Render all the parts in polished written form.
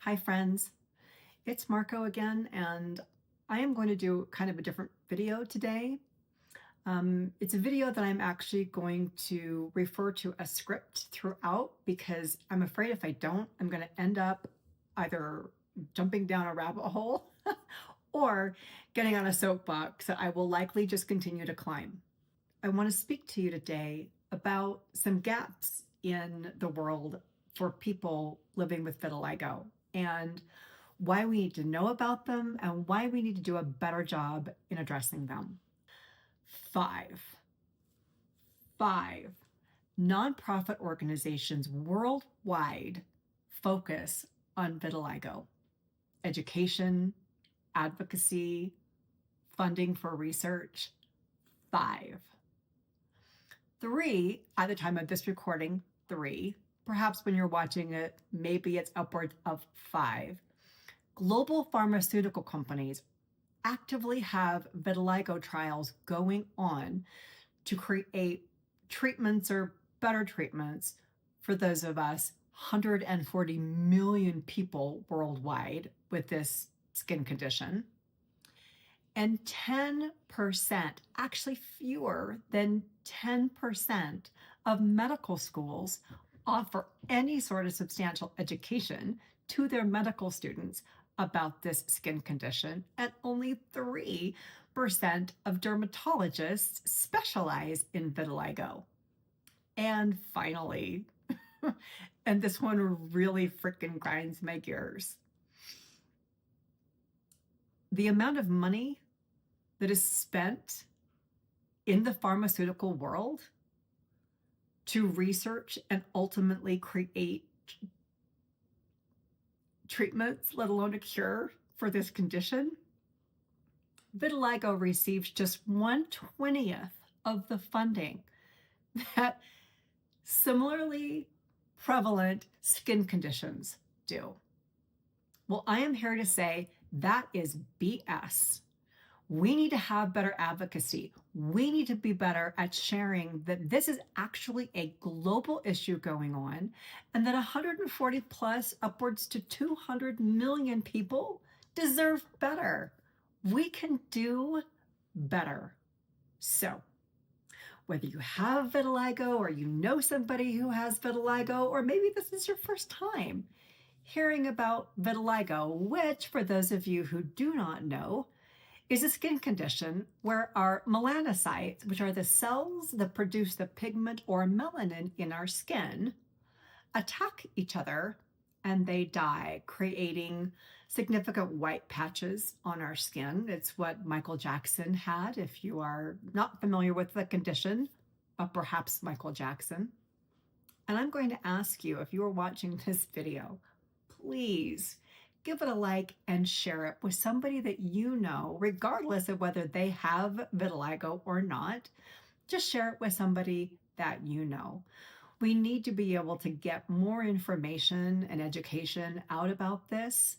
Hi friends, it's Marco again, and I am going to do kind of a different video today. It's a video that I'm actually going to refer to a script throughout because I'm afraid if I don't, I'm going to end up either jumping down a rabbit hole or getting on a soapbox that I will likely just continue to climb. I want to speak to you today about some gaps in the world for people living with vitiligo and why we need to know about them and why we need to do a better job in addressing them. Five nonprofit organizations worldwide focus on vitiligo: education, advocacy, funding for research. 3, at the time of this recording, 3, perhaps when you're watching it, maybe it's upwards of 5. Global pharmaceutical companies actively have vitiligo trials going on to create treatments or better treatments for those of us 140 million people worldwide with this skin condition. And 10%, actually fewer than 10% of medical schools offer any sort of substantial education to their medical students about this skin condition, and only 3% of dermatologists specialize in vitiligo. And finally, and this one really freaking grinds my gears, the amount of money that is spent in the pharmaceutical world to research and ultimately create treatments, let alone a cure for this condition. Vitiligo receives just 1/20th of the funding that similarly prevalent skin conditions do. Well, I am here to say that is BS. We need to have better advocacy. We need to be better at sharing that this is actually a global issue going on, and that 140 plus, upwards to 200 million people deserve better. We can do better. So, whether you have vitiligo or you know somebody who has vitiligo, or maybe this is your first time hearing about vitiligo, which, for those of you who do not know, is a skin condition where our melanocytes, which are the cells that produce the pigment or melanin in our skin, attack each other and they die, creating significant white patches on our skin. It's what Michael Jackson had. If you are not familiar with the condition of perhaps Michael Jackson. And I'm going to ask you, if you are watching this video, please give it a like and share it with somebody that you know, regardless of whether they have vitiligo or not. Just share it with somebody that you know. We need to be able to get more information and education out about this,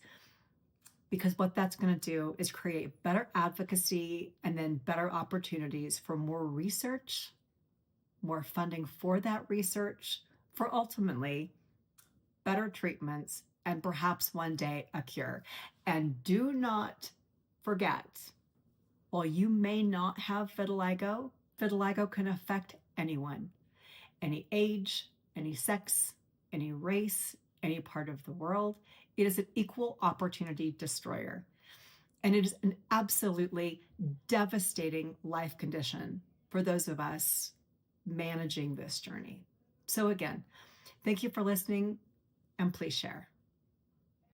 because what that's going to do is create better advocacy and then better opportunities for more research, more funding for that research, for ultimately better treatments, and perhaps one day a cure. And do not forget, while you may not have vitiligo, vitiligo can affect anyone, any age, any sex, any race, any part of the world. It is an equal opportunity destroyer. And it is an absolutely devastating life condition for those of us managing this journey. So again, thank you for listening, and please share.